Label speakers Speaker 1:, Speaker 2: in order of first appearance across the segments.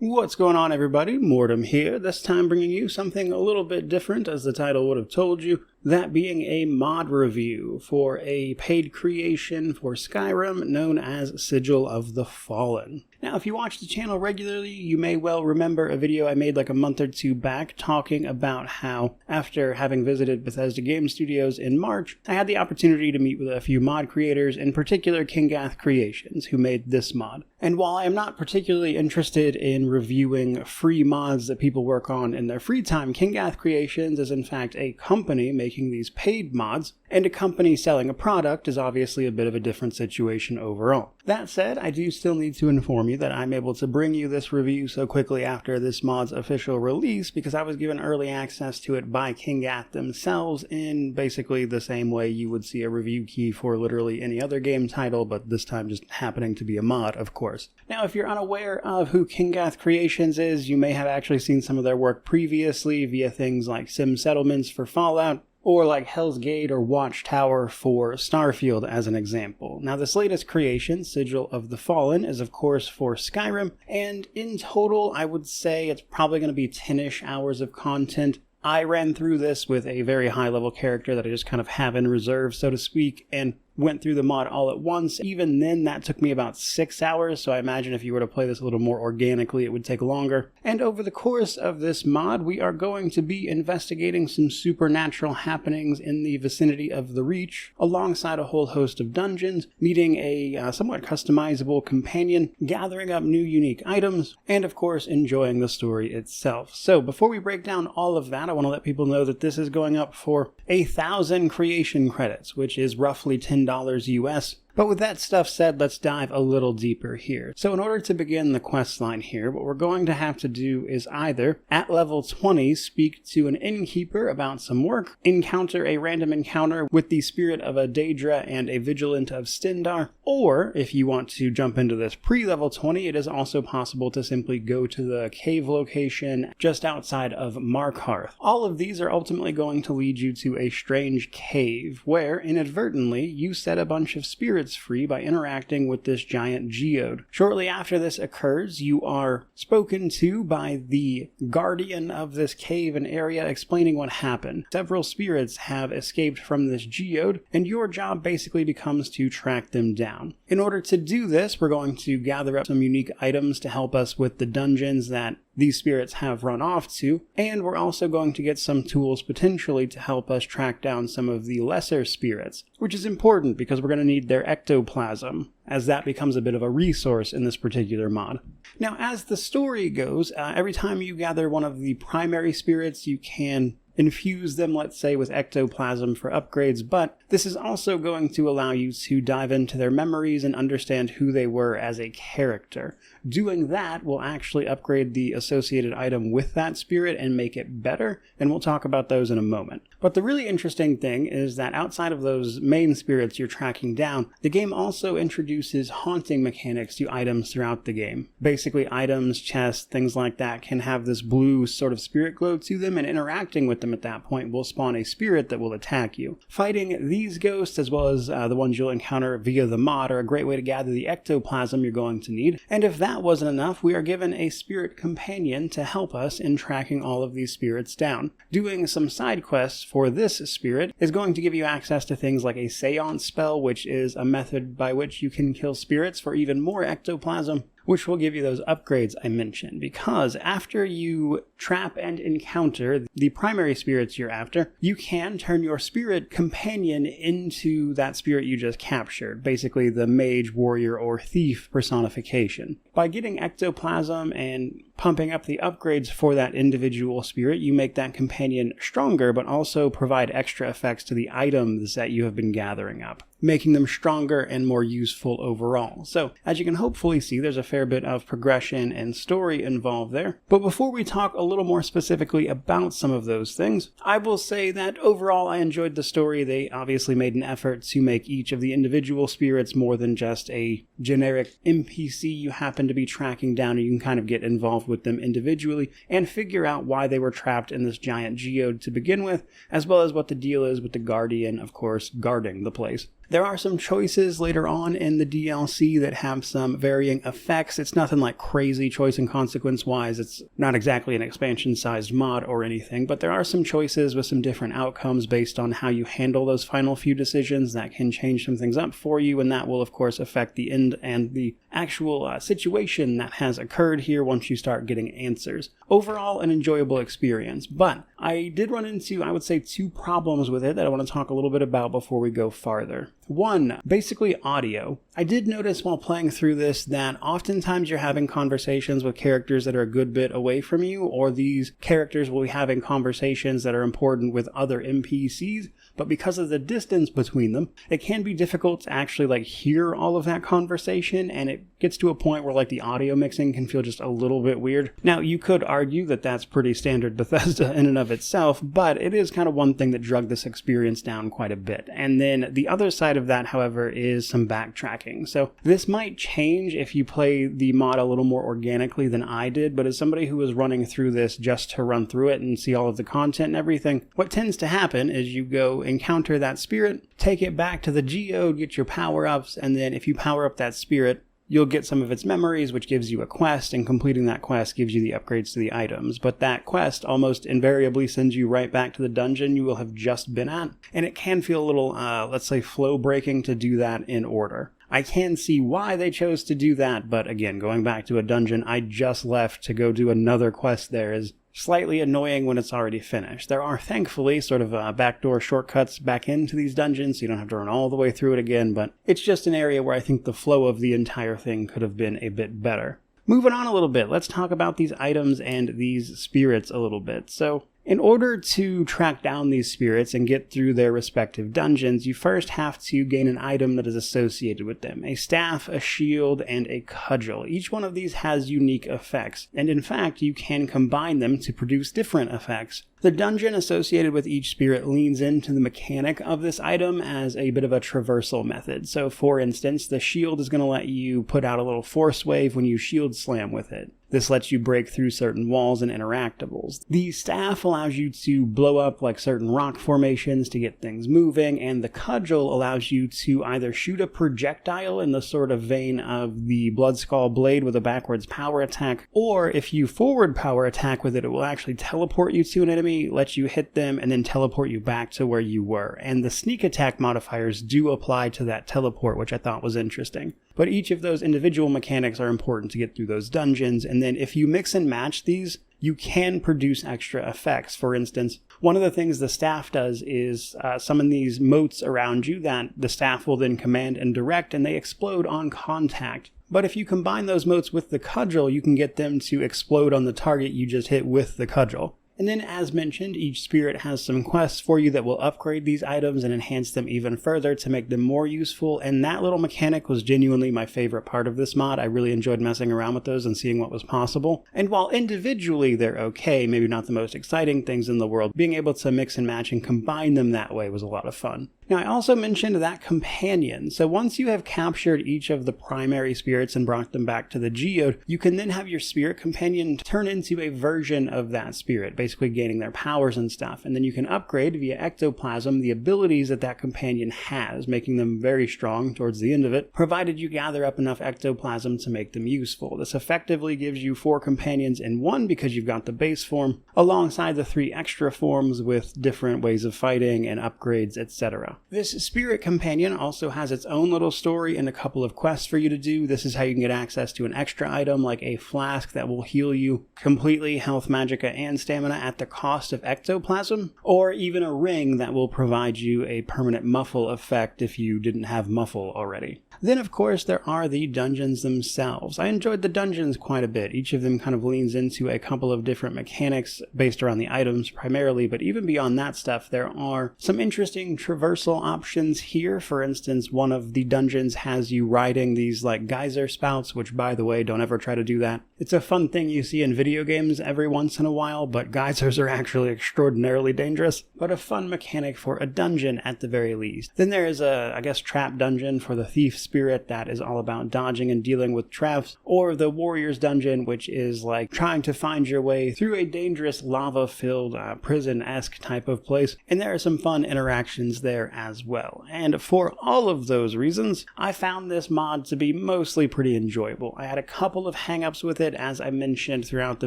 Speaker 1: What's going on, everybody? Mortem here, this time bringing you something a little bit different, as the title would have told you, that being a mod review for a paid creation for Skyrim known as Sigil of the Fallen. Now, if you watch the channel regularly, you may well remember a video I made like a month or two back talking about how, after having visited Bethesda Game Studios in March, I had the opportunity to meet with a few mod creators, in particular Kinggath Creations, who made this mod. And while I am not particularly interested in reviewing free mods that people work on in their free time, Kinggath Creations is in fact a company making these paid mods, and a company selling a product is obviously a bit of a different situation overall. That said, I do still need to inform you that I'm able to bring you this review so quickly after this mod's official release because I was given early access to it by Kinggath themselves in basically the same way you would see a review key for literally any other game title, but this time just happening to be a mod, of course. Now, if you're unaware of who Kinggath Creations is, you may have actually seen some of their work previously via things like Sim Settlements for Fallout, or like Hell's Gate or Watchtower for Starfield as an example. Now, this latest creation, Sigil of the Fallen, is of course for Skyrim, and in total I would say it's probably going to be 10-ish hours of content. I ran through this with a very high-level character that I just kind of have in reserve, so to speak, and went through the mod all at once. Even then, that took me about 6 hours, so I imagine if you were to play this a little more organically, it would take longer. And over the course of this mod, we are going to be investigating some supernatural happenings in the vicinity of the Reach, alongside a whole host of dungeons, meeting a somewhat customizable companion, gathering up new unique items, and of course, enjoying the story itself. So before we break down all of that, I want to let people know that this is going up for 1,000 creation credits, which is roughly $10 US. But with that stuff said, let's dive a little deeper here. So in order to begin the quest line here, what we're going to have to do is either, at level 20, speak to an innkeeper about some work, encounter a random encounter with the spirit of a Daedra and a vigilant of Stendar, or, if you want to jump into this pre-level 20, it is also possible to simply go to the cave location just outside of Markarth. All of these are ultimately going to lead you to a strange cave, where, inadvertently, you set a bunch of spirits free by interacting with this giant geode. Shortly after this occurs, you are spoken to by the guardian of this cave and area explaining what happened. Several spirits have escaped from this geode, and your job basically becomes to track them down. In order to do this, we're going to gather up some unique items to help us with the dungeons that these spirits have run off to, and we're also going to get some tools potentially to help us track down some of the lesser spirits, which is important because we're going to need their ectoplasm, as that becomes a bit of a resource in this particular mod. Now, as the story goes, every time you gather one of the primary spirits, you can infuse them, let's say, with ectoplasm for upgrades, but this is also going to allow you to dive into their memories and understand who they were as a character. Doing that will actually upgrade the associated item with that spirit and make it better, and we'll talk about those in a moment. But the really interesting thing is that outside of those main spirits you're tracking down, the game also introduces haunting mechanics to items throughout the game. Basically, items, chests, things like that can have this blue sort of spirit glow to them, and interacting with them at that point will spawn a spirit that will attack you. Fighting these ghosts, as well as the ones you'll encounter via the mod, are a great way to gather the ectoplasm you're going to need. And if that wasn't enough, we are given a spirit companion to help us in tracking all of these spirits down. Doing some side quests for this spirit is going to give you access to things like a seance spell, which is a method by which you can kill spirits for even more ectoplasm, which will give you those upgrades I mentioned, because after you trap and encounter the primary spirits you're after, you can turn your spirit companion into that spirit you just captured, basically the mage, warrior, or thief personification. By getting ectoplasm and pumping up the upgrades for that individual spirit, you make that companion stronger, but also provide extra effects to the items that you have been gathering up, making them stronger and more useful overall. So, as you can hopefully see, there's a fair bit of progression and story involved there. But before we talk a little more specifically about some of those things, I will say that overall I enjoyed the story. They obviously made an effort to make each of the individual spirits more than just a generic NPC you happen to be tracking down, and you can kind of get involved with them individually and figure out why they were trapped in this giant geode to begin with, as well as what the deal is with the Guardian, of course, guarding the place. There are some choices later on in the DLC that have some varying effects. It's nothing like crazy choice and consequence wise. It's not exactly an expansion sized mod or anything, but there are some choices with some different outcomes based on how you handle those final few decisions that can change some things up for you, and that will of course affect the end and the actual situation that has occurred here once you start getting answers. Overall, an enjoyable experience, but I did run into, I would say, 2 problems with it that I want to talk a little bit about before we go farther. One, basically audio. I did notice while playing through this that oftentimes you're having conversations with characters that are a good bit away from you, or these characters will be having conversations that are important with other NPCs, but because of the distance between them, it can be difficult to actually hear all of that conversation, and it gets to a point where the audio mixing can feel just a little bit weird. Now, you could argue that that's pretty standard Bethesda in and of itself, but it is kind of one thing that drug this experience down quite a bit. And then the other side of that, however, is some backtracking. So this might change if you play the mod a little more organically than I did, but as somebody who was running through this just to run through it and see all of the content and everything, what tends to happen is you go encounter that spirit, take it back to the geode, get your power-ups, and then if you power up that spirit, you'll get some of its memories, which gives you a quest, and completing that quest gives you the upgrades to the items. But that quest almost invariably sends you right back to the dungeon you will have just been at, and it can feel a little, let's say, flow-breaking to do that in order. I can see why they chose to do that, but again, going back to a dungeon I just left to go do another quest there is slightly annoying when it's already finished. There are thankfully sort of backdoor shortcuts back into these dungeons, so you don't have to run all the way through it again, but it's just an area where I think the flow of the entire thing could have been a bit better. Moving on a little bit, let's talk about these items and these spirits a little bit. So, in order to track down these spirits and get through their respective dungeons, you first have to gain an item that is associated with them. A staff, a shield, and a cudgel. Each one of these has unique effects, and in fact, you can combine them to produce different effects. The dungeon associated with each spirit leans into the mechanic of this item as a bit of a traversal method. So for instance, the shield is going to let you put out a little force wave when you shield slam with it. This lets you break through certain walls and interactables. The staff allows you to blow up certain rock formations to get things moving, and the cudgel allows you to either shoot a projectile in the sort of vein of the Bloodskull blade with a backwards power attack, or if you forward power attack with it, it will actually teleport you to an enemy, let you hit them, and then teleport you back to where you were. And the sneak attack modifiers do apply to that teleport, which I thought was interesting. But each of those individual mechanics are important to get through those dungeons, and then if you mix and match these, you can produce extra effects. For instance, one of the things the staff does is summon these motes around you that the staff will then command and direct, and they explode on contact. But if you combine those motes with the cudgel, you can get them to explode on the target you just hit with the cudgel. And then, as mentioned, each spirit has some quests for you that will upgrade these items and enhance them even further to make them more useful, and that little mechanic was genuinely my favorite part of this mod. I really enjoyed messing around with those and seeing what was possible. And while individually they're okay, maybe not the most exciting things in the world, being able to mix and match and combine them that way was a lot of fun. Now, I also mentioned that companion. So once you have captured each of the primary spirits and brought them back to the geode, you can then have your spirit companion turn into a version of that spirit, basically gaining their powers and stuff. And then you can upgrade via ectoplasm the abilities that that companion has, making them very strong towards the end of it, provided you gather up enough ectoplasm to make them useful. This effectively gives you 4 companions in one because you've got the base form, alongside the 3 extra forms with different ways of fighting and upgrades, etc. This spirit companion also has its own little story and a couple of quests for you to do. This is how you can get access to an extra item like a flask that will heal you completely, health, magicka, and stamina at the cost of ectoplasm, or even a ring that will provide you a permanent muffle effect if you didn't have muffle already. Then, of course, there are the dungeons themselves. I enjoyed the dungeons quite a bit. Each of them kind of leans into a couple of different mechanics based around the items primarily, but even beyond that stuff, there are some interesting traversal options here. For instance, one of the dungeons has you riding these geyser spouts, which, by the way, don't ever try to do that It's a fun thing you see in video games every once in a while, but geysers are actually extraordinarily dangerous, but a fun mechanic for a dungeon at the very least. Then there is a, I guess, trap dungeon for the thief spirit that is all about dodging and dealing with traps, or the warrior's dungeon, which is like trying to find your way through a dangerous lava-filled prison-esque type of place, and there are some fun interactions there as well. And for all of those reasons, I found this mod to be mostly pretty enjoyable. I had a couple of hang-ups with it, as I mentioned throughout the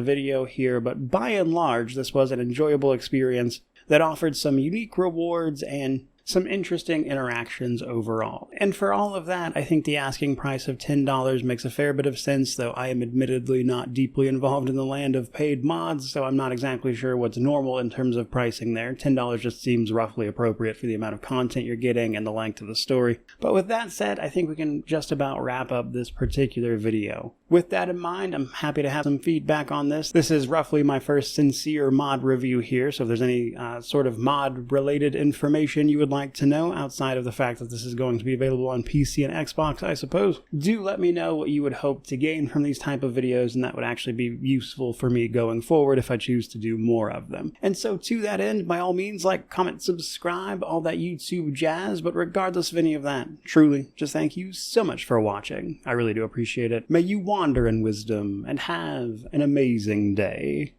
Speaker 1: video here, but by and large, this was an enjoyable experience that offered some unique rewards and some interesting interactions overall. And for all of that, I think the asking price of $10 makes a fair bit of sense, though I am admittedly not deeply involved in the land of paid mods, so I'm not exactly sure what's normal in terms of pricing there. $10 just seems roughly appropriate for the amount of content you're getting and the length of the story. But with that said, I think we can just about wrap up this particular video. With that in mind, I'm happy to have some feedback on this. This is roughly my first sincere mod review here, so if there's any sort of mod-related information you would like to know, outside of the fact that this is going to be available on PC and Xbox, I suppose, do let me know what you would hope to gain from these type of videos, and that would actually be useful for me going forward if I choose to do more of them. And so to that end, by all means, like, comment, subscribe, all that YouTube jazz, but regardless of any of that, truly, just thank you so much for watching. I really do appreciate it. May you wander in wisdom and have an amazing day.